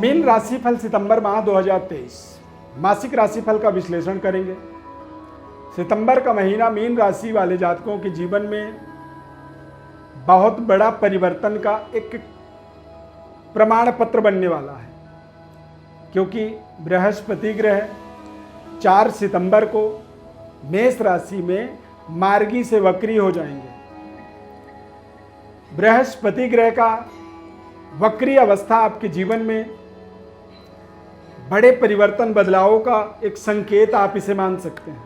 Mean राशिफल सितंबर माह 2023 मासिक राशिफल का विश्लेषण करेंगे। सितंबर का महीना मीन राशि वाले जातकों के जीवन में बहुत बड़ा परिवर्तन का एक प्रमाण पत्र बनने वाला है, क्योंकि बृहस्पति ग्रह 4 सितंबर को मेष राशि में मार्गी से वक्री हो जाएंगे। बृहस्पति ग्रह का वक्री अवस्था आपके जीवन में बड़े परिवर्तन बदलावों का एक संकेत आप इसे मान सकते हैं।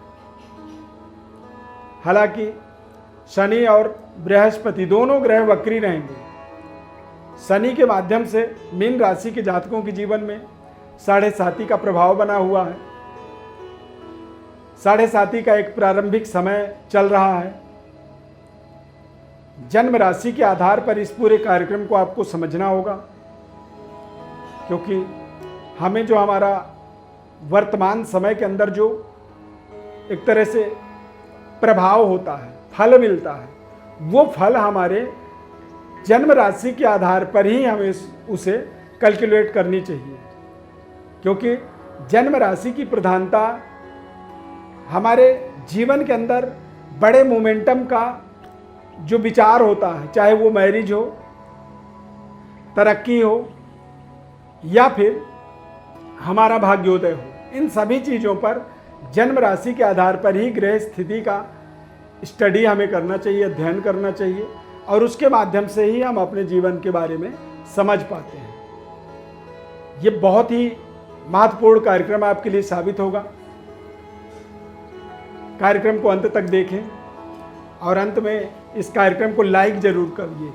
हालांकि शनि और बृहस्पति दोनों ग्रह वक्री रहेंगे। शनि के माध्यम से मीन राशि के जातकों के जीवन में 7.5 का प्रभाव बना हुआ है। 7.5 का एक प्रारंभिक समय चल रहा है। जन्म राशि के आधार पर इस पूरे कार्यक्रम को आपको समझना होगा, क्योंकि हमें जो हमारा वर्तमान समय के अंदर जो एक तरह से प्रभाव होता है, फल मिलता है, वो फल हमारे जन्म राशि के आधार पर ही हमें उसे कैलकुलेट करनी चाहिए, क्योंकि जन्म राशि की प्रधानता हमारे जीवन के अंदर बड़े मोमेंटम का जो विचार होता है, चाहे वो मैरिज हो, तरक्की हो या फिर हमारा भाग्योदय हो, इन सभी चीज़ों पर जन्म राशि के आधार पर ही ग्रह स्थिति का स्टडी हमें करना चाहिए, अध्ययन करना चाहिए, और उसके माध्यम से ही हम अपने जीवन के बारे में समझ पाते हैं। ये बहुत ही महत्वपूर्ण कार्यक्रम आपके लिए साबित होगा। कार्यक्रम को अंत तक देखें और अंत में इस कार्यक्रम को लाइक जरूर करिए।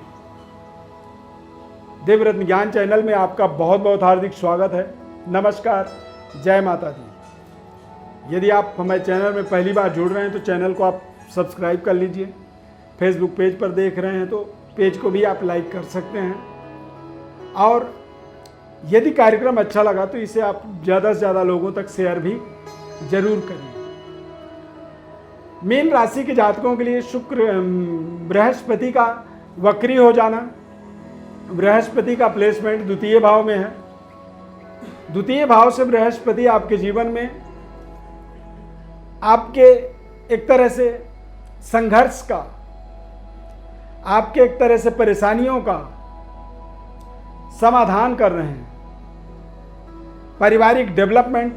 देवरत्न ज्ञान चैनल में आपका बहुत बहुत हार्दिक स्वागत है। नमस्कार, जय माता दी। यदि आप हमारे चैनल में पहली बार जुड़ रहे हैं तो चैनल को आप सब्सक्राइब कर लीजिए। फेसबुक पेज पर देख रहे हैं तो पेज को भी आप लाइक कर सकते हैं, और यदि कार्यक्रम अच्छा लगा तो इसे आप ज़्यादा से ज़्यादा लोगों तक शेयर भी जरूर करें। मीन राशि के जातकों के लिए बृहस्पति का वक्री हो जाना, बृहस्पति का प्लेसमेंट द्वितीय भाव में है। द्वितीय भाव से बृहस्पति आपके जीवन में आपके एक तरह से संघर्ष का, आपके एक तरह से परेशानियों का समाधान कर रहे हैं। पारिवारिक डेवलपमेंट,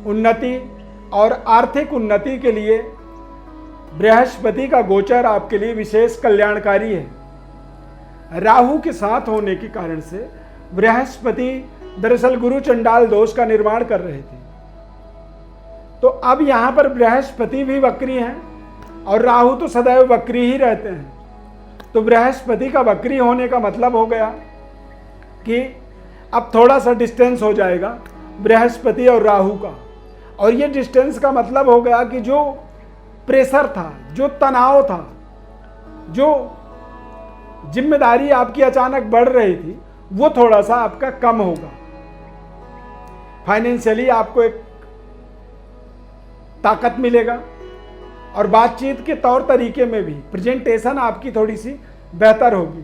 उन्नति और आर्थिक उन्नति के लिए बृहस्पति का गोचर आपके लिए विशेष कल्याणकारी है। राहु के साथ होने के कारण से बृहस्पति दरअसल गुरु चंडाल दोष का निर्माण कर रहे थे, तो अब यहां पर बृहस्पति भी वक्री हैं और राहु तो सदैव वक्री ही रहते हैं। तो बृहस्पति का वक्री होने का मतलब हो गया कि अब थोड़ा सा डिस्टेंस हो जाएगा बृहस्पति और राहु का, और ये डिस्टेंस का मतलब हो गया कि जो प्रेशर था, जो तनाव था, जो जिम्मेदारी आपकी अचानक बढ़ रही थी, वो थोड़ा सा आपका कम होगा। फाइनेंशियली आपको एक ताकत मिलेगा, और बातचीत के तौर तरीके में भी प्रेजेंटेशन आपकी थोड़ी सी बेहतर होगी।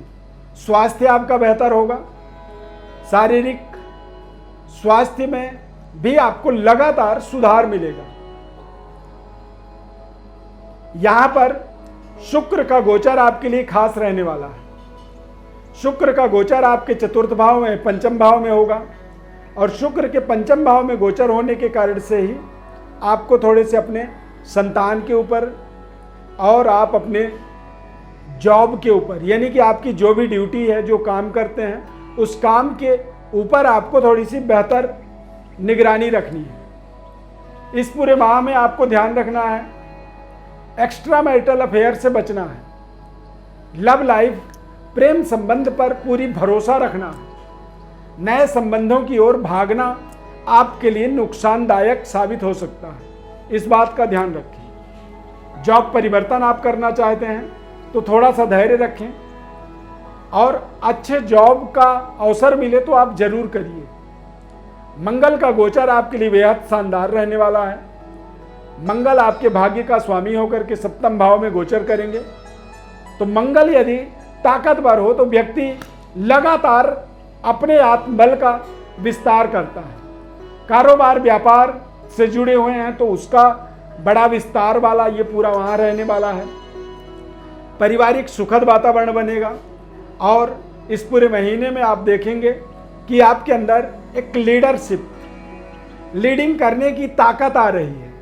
स्वास्थ्य आपका बेहतर होगा। शारीरिक स्वास्थ्य में भी आपको लगातार सुधार मिलेगा। यहां पर शुक्र का गोचर आपके लिए खास रहने वाला है। शुक्र का गोचर आपके चतुर्थ भाव में, पंचम भाव में होगा, और शुक्र के पंचम भाव में गोचर होने के कारण से ही आपको थोड़े से अपने संतान के ऊपर और आप अपने जॉब के ऊपर, यानी कि आपकी जो भी ड्यूटी है, जो काम करते हैं, उस काम के ऊपर आपको थोड़ी सी बेहतर निगरानी रखनी है। इस पूरे माह में आपको ध्यान रखना है, एक्स्ट्रा मैरिटल अफेयर से बचना है। लव लाइफ, प्रेम संबंध पर पूरी भरोसा रखना है। नए संबंधों की ओर भागना आपके लिए नुकसानदायक साबित हो सकता है, इस बात का ध्यान रखें। जॉब परिवर्तन आप करना चाहते हैं तो थोड़ा सा धैर्य रखें, और अच्छे जॉब का अवसर मिले तो आप जरूर करिए। मंगल का गोचर आपके लिए बेहद शानदार रहने वाला है। मंगल आपके भाग्य का स्वामी होकर के सप्तम भाव में गोचर करेंगे, तो मंगल यदि ताकतवर हो तो व्यक्ति लगातार अपने आत्मबल का विस्तार करता है। कारोबार व्यापार से जुड़े हुए हैं तो उसका बड़ा विस्तार वाला ये पूरा वहाँ रहने वाला है। पारिवारिक सुखद वातावरण बनेगा और इस पूरे महीने में आप देखेंगे कि आपके अंदर एक लीडिंग करने की ताकत आ रही है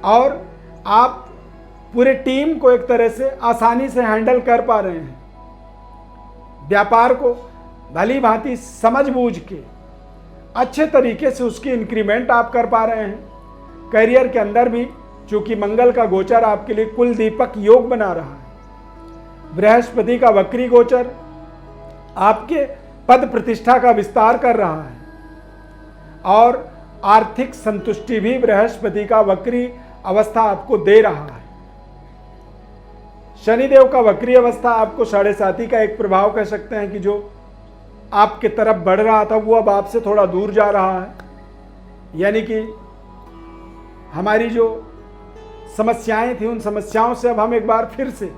और आप पूरे टीम को एक तरह से आसानी से हैंडल कर पा रहे हैं। व्यापार को भली भांति समझ बूझ के अच्छे तरीके से उसकी इंक्रीमेंट आप कर पा रहे हैं। करियर के अंदर भी चूंकि मंगल का गोचर आपके लिए कुल दीपक योग बना रहा है, बृहस्पति का वक्री गोचर आपके पद प्रतिष्ठा का विस्तार कर रहा है और आर्थिक संतुष्टि भी बृहस्पति का वक्री अवस्था आपको दे रहा है। शनिदेव का वक्री अवस्था आपको 7.5 का एक प्रभाव कह सकते हैं कि जो आपके तरफ बढ़ रहा था वो अब आपसे थोड़ा दूर जा रहा है। यानी कि हमारी जो समस्याएं थी उन समस्याओं से अब हम एक बार फिर से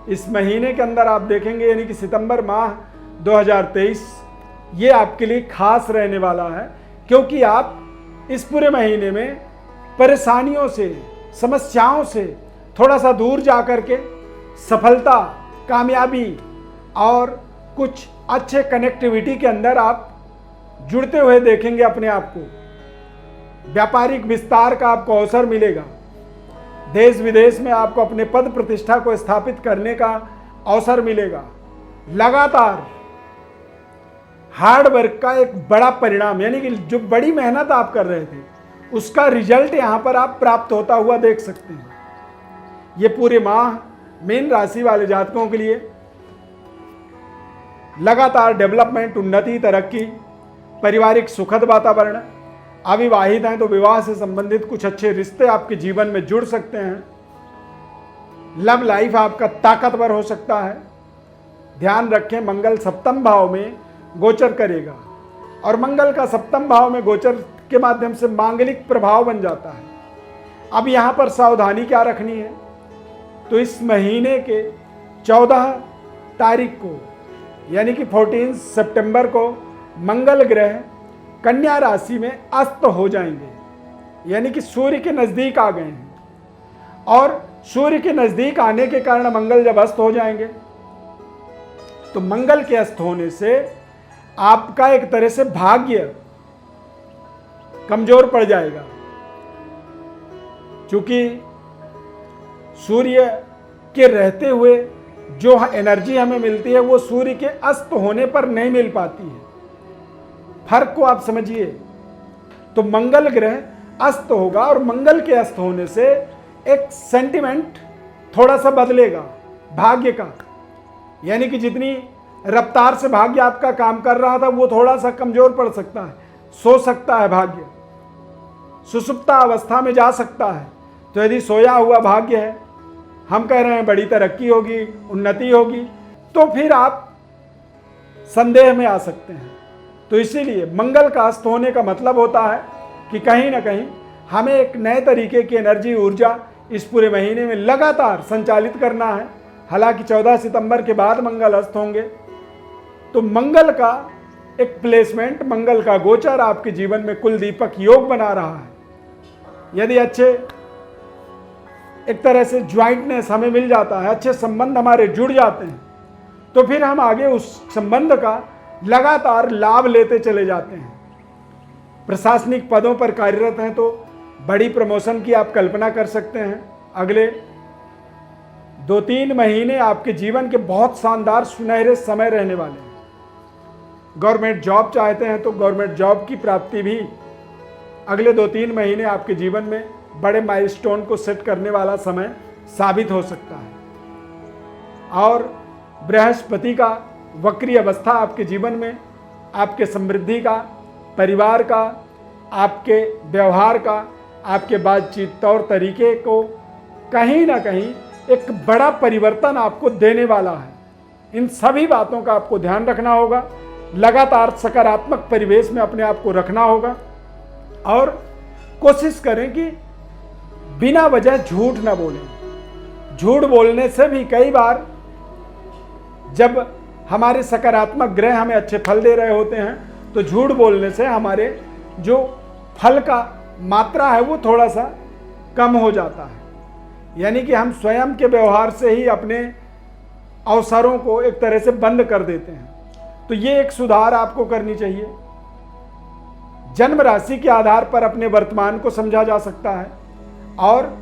इस महीने के अंदर आप देखेंगे, यानी कि सितंबर माह 2023 ये आपके लिए खास रहने वाला है, क्योंकि आप इस पूरे महीने में परेशानियों से, समस्याओं से थोड़ा सा दूर जा कर के सफलता, कामयाबी और कुछ अच्छे कनेक्टिविटी के अंदर आप जुड़ते हुए देखेंगे अपने आप को। व्यापारिक विस्तार का आपको अवसर मिलेगा। देश विदेश में आपको अपने पद प्रतिष्ठा को स्थापित करने का अवसर मिलेगा। लगातार हार्ड वर्क का एक बड़ा परिणाम, यानी कि जो बड़ी मेहनत आप कर रहे थे उसका रिजल्ट यहां पर आप प्राप्त होता हुआ देख सकते हैं। ये पूरे माह मीन राशि वाले जातकों के लिए लगातार डेवलपमेंट, उन्नति, तरक्की, पारिवारिक सुखद वातावरण, अविवाहित हैं तो विवाह से संबंधित कुछ अच्छे रिश्ते आपके जीवन में जुड़ सकते हैं। लव लाइफ आपका ताकतवर हो सकता है। ध्यान रखें, मंगल सप्तम भाव में गोचर करेगा और मंगल का सप्तम भाव में गोचर के माध्यम से मांगलिक प्रभाव बन जाता है। अब यहां पर सावधानी क्या रखनी है, तो इस महीने के 14 तारीख को यानी कि 14 सितंबर को मंगल ग्रह कन्या राशि में अस्त हो जाएंगे, यानी कि सूर्य के नजदीक आ गए हैं। और सूर्य के नजदीक आने के कारण मंगल जब अस्त हो जाएंगे तो मंगल के अस्त होने से आपका एक तरह से भाग्य कमजोर पड़ जाएगा, क्योंकि सूर्य के रहते हुए जो एनर्जी हमें मिलती है वो सूर्य के अस्त होने पर नहीं मिल पाती है। फर्क को आप समझिए। तो मंगल ग्रह अस्त होगा और मंगल के अस्त होने से एक सेंटिमेंट थोड़ा सा बदलेगा भाग्य का, यानी कि जितनी रफ्तार से भाग्य आपका काम कर रहा था वो थोड़ा सा कमजोर पड़ सकता है, सो सकता है, भाग्य सुसुप्ता अवस्था में जा सकता है। तो यदि सोया हुआ भाग्य है, हम कह रहे हैं बड़ी तरक्की होगी, उन्नति होगी, तो फिर आप संदेह में आ सकते हैं। तो इसीलिए मंगल का अस्त होने का मतलब होता है कि कहीं ना कहीं हमें एक नए तरीके की एनर्जी, ऊर्जा इस पूरे महीने में लगातार संचालित करना है। हालांकि 14 सितंबर के बाद मंगल अस्त होंगे, तो मंगल का एक प्लेसमेंट, मंगल का गोचर आपके जीवन में कुल दीपक योग बना रहा है। यदि अच्छे एक तरह से ज्वाइंटनेस हमें मिल जाता है, अच्छे संबंध हमारे जुड़ जाते हैं, तो फिर हम आगे उस संबंध का लगातार लाभ लेते चले जाते हैं। प्रशासनिक पदों पर कार्यरत हैं तो बड़ी प्रमोशन की आप कल्पना कर सकते हैं। अगले 2-3 महीने आपके जीवन के बहुत शानदार सुनहरे समय रहने वाले हैं। गवर्नमेंट जॉब चाहते हैं तो गवर्नमेंट जॉब की प्राप्ति भी अगले 2-3 महीने आपके जीवन में बड़े माइलस्टोन को सेट करने वाला समय साबित हो सकता है। और बृहस्पति का वक्री अवस्था आपके जीवन में आपके समृद्धि का, परिवार का, आपके व्यवहार का, आपके बातचीत तौर तरीके को कहीं ना कहीं एक बड़ा परिवर्तन आपको देने वाला है। इन सभी बातों का आपको ध्यान रखना होगा, लगातार सकारात्मक परिवेश में अपने आप को रखना होगा और कोशिश करें कि बिना वजह झूठ ना बोलें। झूठ बोलने से भी कई बार जब हमारे सकारात्मक ग्रह हमें अच्छे फल दे रहे होते हैं तो झूठ बोलने से हमारे जो फल का मात्रा है वो थोड़ा सा कम हो जाता है। यानी कि हम स्वयं के व्यवहार से ही अपने अवसरों को एक तरह से बंद कर देते हैं। तो ये एक सुधार आपको करनी चाहिए। जन्म राशि के आधार पर अपने वर्तमान को समझा जा सकता है और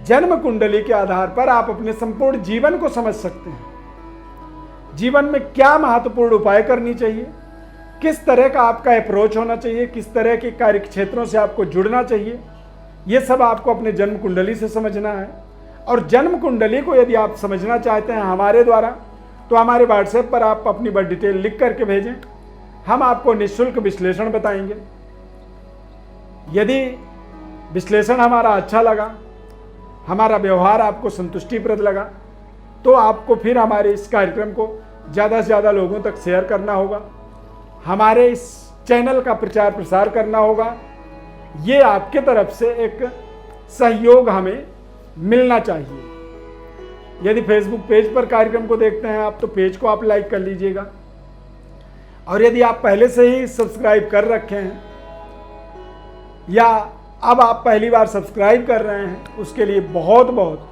जन्म कुंडली के आधार पर आप अपने संपूर्ण जीवन को समझ सकते हैं। जीवन में क्या महत्वपूर्ण उपाय करनी चाहिए, किस तरह का आपका अप्रोच होना चाहिए, किस तरह के कार्य क्षेत्रों से आपको जुड़ना चाहिए, ये सब आपको अपने जन्म कुंडली से समझना है। और जन्म कुंडली को यदि आप समझना चाहते हैं हमारे द्वारा, तो हमारे व्हाट्सएप पर आप अपनी बर्थ डिटेल लिख करके भेजें, हम आपको निःशुल्क विश्लेषण बताएंगे। यदि विश्लेषण हमारा अच्छा लगा, हमारा व्यवहार आपको संतुष्टिप्रद लगा, तो आपको फिर हमारे इस कार्यक्रम को ज़्यादा से ज़्यादा लोगों तक शेयर करना होगा, हमारे इस चैनल का प्रचार प्रसार करना होगा। ये आपके तरफ से एक सहयोग हमें मिलना चाहिए। यदि फेसबुक पेज पर कार्यक्रम को देखते हैं आप, तो पेज को आप लाइक कर लीजिएगा। और यदि आप पहले से ही सब्सक्राइब कर रखे हैं या अब आप पहली बार सब्सक्राइब कर रहे हैं, उसके लिए बहुत बहुत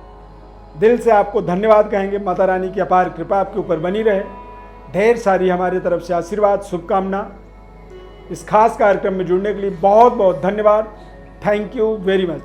दिल से आपको धन्यवाद कहेंगे। माता रानी की अपार कृपा आपके ऊपर बनी रहे। ढेर सारी हमारी तरफ से आशीर्वाद, शुभकामना। इस खास कार्यक्रम में जुड़ने के लिए बहुत बहुत धन्यवाद। Thank you very much.